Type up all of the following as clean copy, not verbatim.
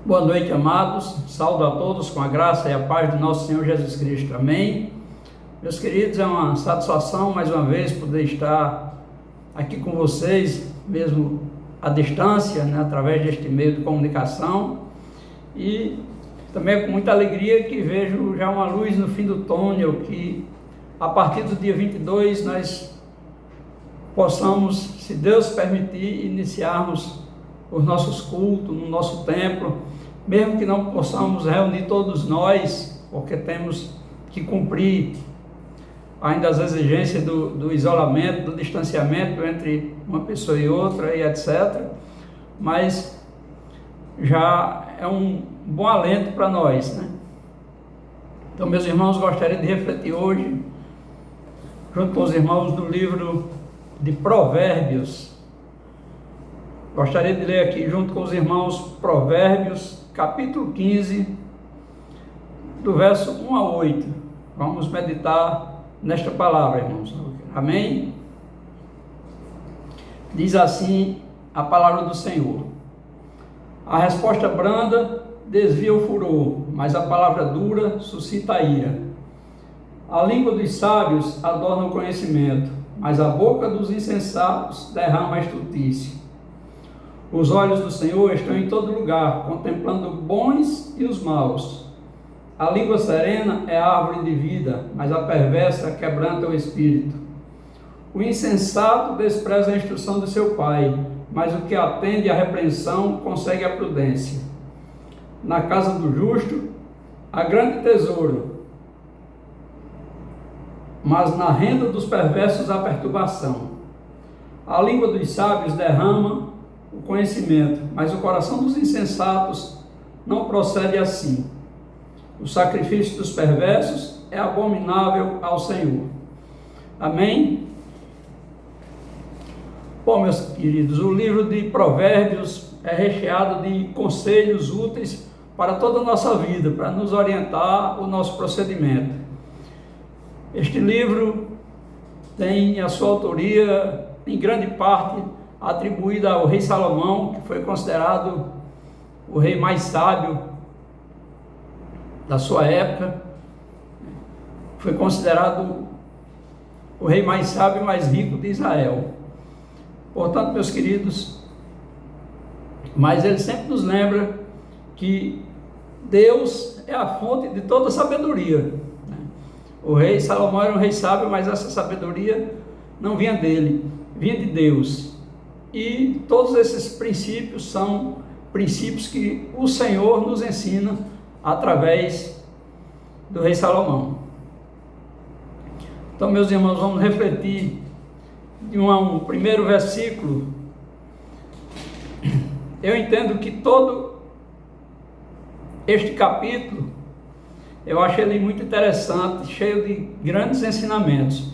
Boa noite, amados. Saúdo a todos com a graça e a paz do nosso Senhor Jesus Cristo. Amém. Meus queridos, é uma satisfação mais uma vez poder estar aqui com vocês, mesmo à distância, através deste meio de comunicação. E também é com muita alegria que vejo já uma luz no fim do túnel, que a partir do dia 22 nós possamos, se Deus permitir, iniciarmos os nossos cultos no nosso templo, mesmo que não possamos reunir todos nós, porque temos que cumprir ainda as exigências do isolamento, do distanciamento entre uma pessoa e outra, e etc. Mas já é um bom alento para nós, Então, meus irmãos, gostaria de refletir hoje, junto com os irmãos, do livro de Provérbios. Gostaria de ler aqui junto com os irmãos Provérbios, capítulo 15, do verso 1 a 8. Vamos meditar nesta palavra, irmãos. Amém? Diz assim a palavra do Senhor: a resposta branda desvia o furor, mas a palavra dura suscita a ira. A língua dos sábios adorna o conhecimento, mas a boca dos insensatos derrama a estultícia. Os olhos do Senhor estão em todo lugar, contemplando os bons e os maus. A língua serena é a árvore de vida, mas a perversa quebranta o espírito. O insensato despreza a instrução de seu pai, mas o que atende à repreensão consegue a prudência. Na casa do justo há grande tesouro, mas na renda dos perversos há perturbação. A língua dos sábios derrama o conhecimento, mas o coração dos insensatos não procede assim. O sacrifício dos perversos é abominável ao Senhor. Amém? Bom, meus queridos, o livro de Provérbios é recheado de conselhos úteis para toda a nossa vida, para nos orientar o nosso procedimento. Este livro tem a sua autoria, em grande parte, atribuída ao rei Salomão, que foi considerado o rei mais sábio da sua época. Foi considerado o rei mais sábio e mais rico de Israel. Portanto, meus queridos, mas ele sempre nos lembra que Deus é a fonte de toda sabedoria. O rei Salomão era um rei sábio, mas essa sabedoria não vinha dele, vinha de Deus. E todos esses princípios são princípios que o Senhor nos ensina através do rei Salomão. Então, meus irmãos, vamos refletir em um primeiro versículo. Eu entendo que todo este capítulo, eu acho ele muito interessante, cheio de grandes ensinamentos,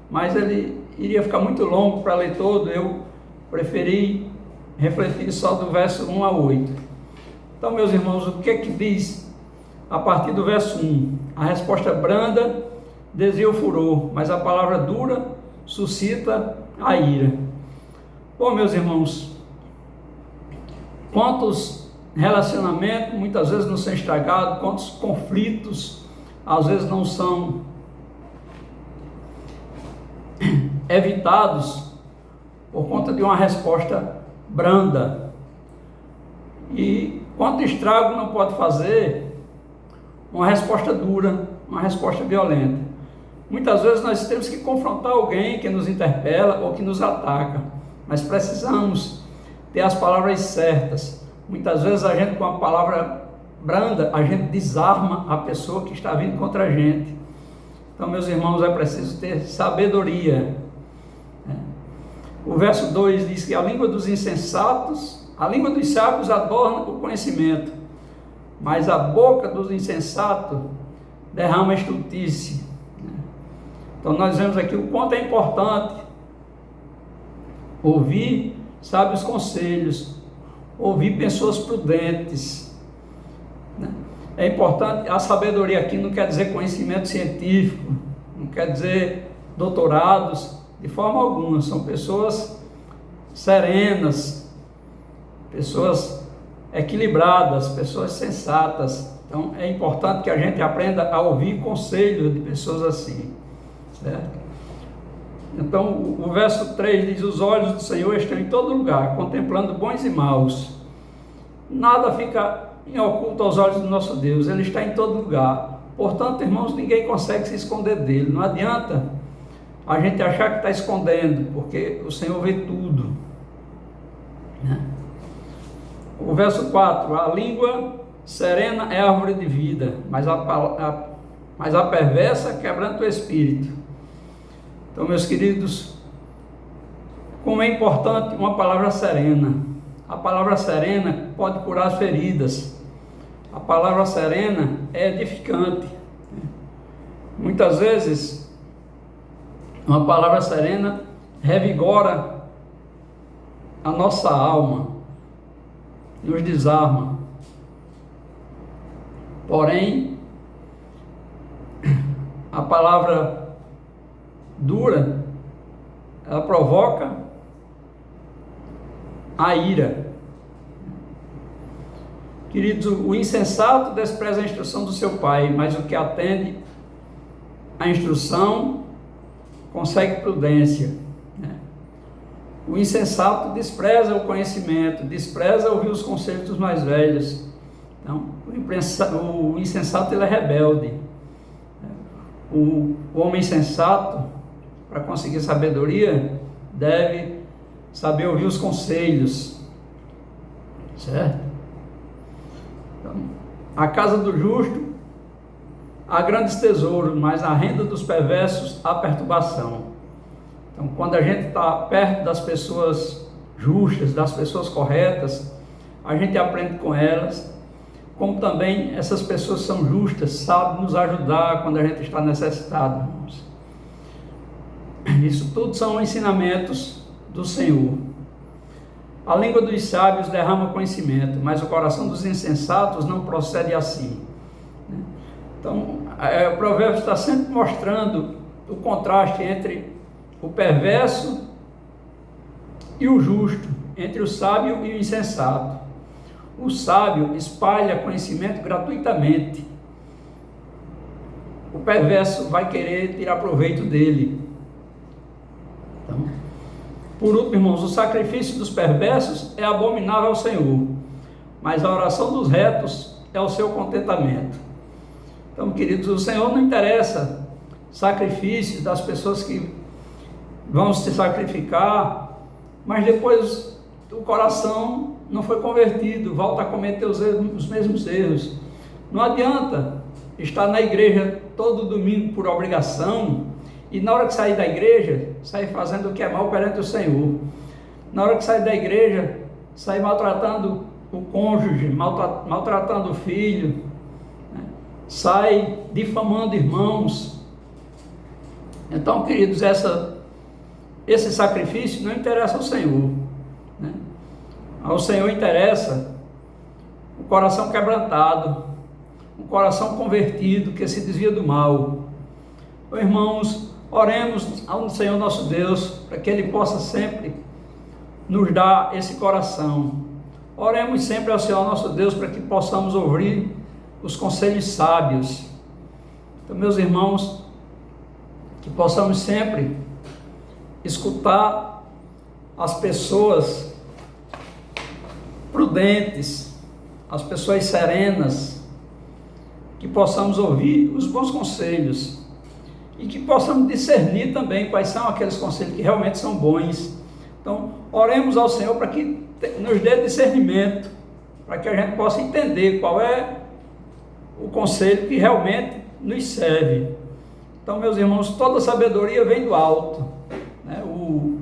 mas ele iria ficar muito longo para ler todo. Eu preferi refletir só do verso 1 a 8. Então, meus irmãos, o que é que diz a partir do verso 1? A resposta branda desvia o furor, mas a palavra dura suscita a ira. Bom, meus irmãos, quantos relacionamentos muitas vezes não são estragados, quantos conflitos às vezes não são evitados por conta de uma resposta branda. E quanto estrago não pode fazer uma resposta dura, uma resposta violenta. Muitas vezes nós temos que confrontar alguém que nos interpela ou que nos ataca, mas precisamos ter as palavras certas. Muitas vezes a gente, com a palavra branda, a gente desarma a pessoa que está vindo contra a gente. Então, meus irmãos, é preciso ter sabedoria. O verso 2 diz que a língua dos insensatos, a língua dos sábios adorna o conhecimento, mas a boca dos insensatos derrama estultícia. Então, nós vemos aqui o quanto é importante ouvir sábios conselhos, ouvir pessoas prudentes. É importante. A sabedoria aqui não quer dizer conhecimento científico, não quer dizer doutorados, de forma alguma. São pessoas serenas, pessoas equilibradas, pessoas sensatas. Então é importante que a gente aprenda a ouvir conselhos de pessoas assim, certo? Então o verso 3 diz: os olhos do Senhor estão em todo lugar, contemplando bons e maus. Nada fica em oculto aos olhos do nosso Deus, Ele está em todo lugar. Portanto, irmãos, ninguém consegue se esconder dele. Não adianta a gente achar que está escondendo, porque o Senhor vê tudo, né? O verso 4: a língua serena é árvore de vida, mas a perversa quebranta o espírito. Então, meus queridos, como é importante uma palavra serena. A palavra serena pode curar as feridas. A palavra serena é edificante. Muitas vezes, uma palavra serena revigora a nossa alma, nos desarma. Porém, a palavra dura, ela provoca a ira. Queridos, o insensato despreza a instrução do seu pai, mas o que atende à instrução consegue prudência, né? O insensato despreza o conhecimento, despreza ouvir os conselhos dos mais velhos. Então, o insensato, ele é rebelde. O homem sensato, para conseguir sabedoria, deve saber ouvir os conselhos, certo? Então, a casa do justo há grandes tesouros, mas a renda dos perversos há perturbação. Então, quando a gente está perto das pessoas justas, das pessoas corretas, a gente aprende com elas, como também essas pessoas são justas, sabem nos ajudar quando a gente está necessitado, irmãos. Isso tudo são ensinamentos do Senhor. A língua dos sábios derrama conhecimento, mas o coração dos insensatos não procede assim. Então, o provérbio está sempre mostrando o contraste entre o perverso e o justo, entre o sábio e o insensato. O sábio espalha conhecimento gratuitamente. O perverso vai querer tirar proveito dele. Então, por último, irmãos, o sacrifício dos perversos é abominável ao Senhor, mas a oração dos retos é o seu contentamento. Então, queridos, o Senhor não interessa sacrifícios das pessoas que vão se sacrificar, mas depois o coração não foi convertido, volta a cometer os mesmos erros. Não adianta estar na igreja todo domingo por obrigação e na hora que sair da igreja, sair fazendo o que é mal perante o Senhor. Na hora que sair da igreja, sair maltratando o cônjuge, maltratando o filho, né? Sai difamando irmãos. Então, queridos, esse sacrifício não interessa ao Senhor, né? Ao Senhor interessa o coração quebrantado, um coração convertido, que se desvia do mal. Então, irmãos, oremos ao Senhor nosso Deus, para que Ele possa sempre nos dar esse coração. Oremos sempre ao Senhor nosso Deus, para que possamos ouvir os conselhos sábios. Então, meus irmãos, que possamos sempre escutar as pessoas prudentes, as pessoas serenas, que possamos ouvir os bons conselhos e que possamos discernir também quais são aqueles conselhos que realmente são bons. Então, oremos ao Senhor para que nos dê discernimento, para que a gente possa entender qual é o conselho que realmente nos serve. Então, meus irmãos, toda sabedoria vem do alto, né? O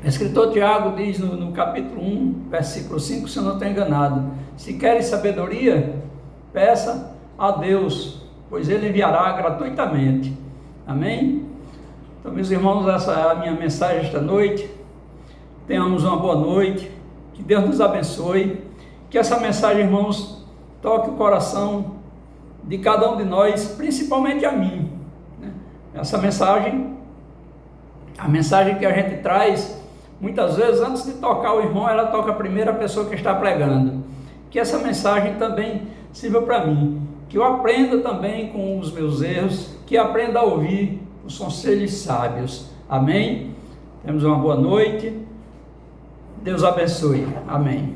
escritor Tiago diz no capítulo 1, versículo 5, se eu não estou enganado: se queres sabedoria, peça a Deus, pois Ele enviará gratuitamente. Amém? Então, meus irmãos, essa é a minha mensagem esta noite. Tenhamos uma boa noite, que Deus nos abençoe, que essa mensagem, irmãos, toque o coração de cada um de nós, principalmente a mim, né? Essa mensagem, a mensagem que a gente traz muitas vezes antes de tocar o irmão, ela toca a primeira pessoa que está pregando. Que essa mensagem também sirva para mim, que eu aprenda também com os meus erros, que aprenda a ouvir os conselhos sábios. Amém? Temos uma boa noite. Deus abençoe. Amém.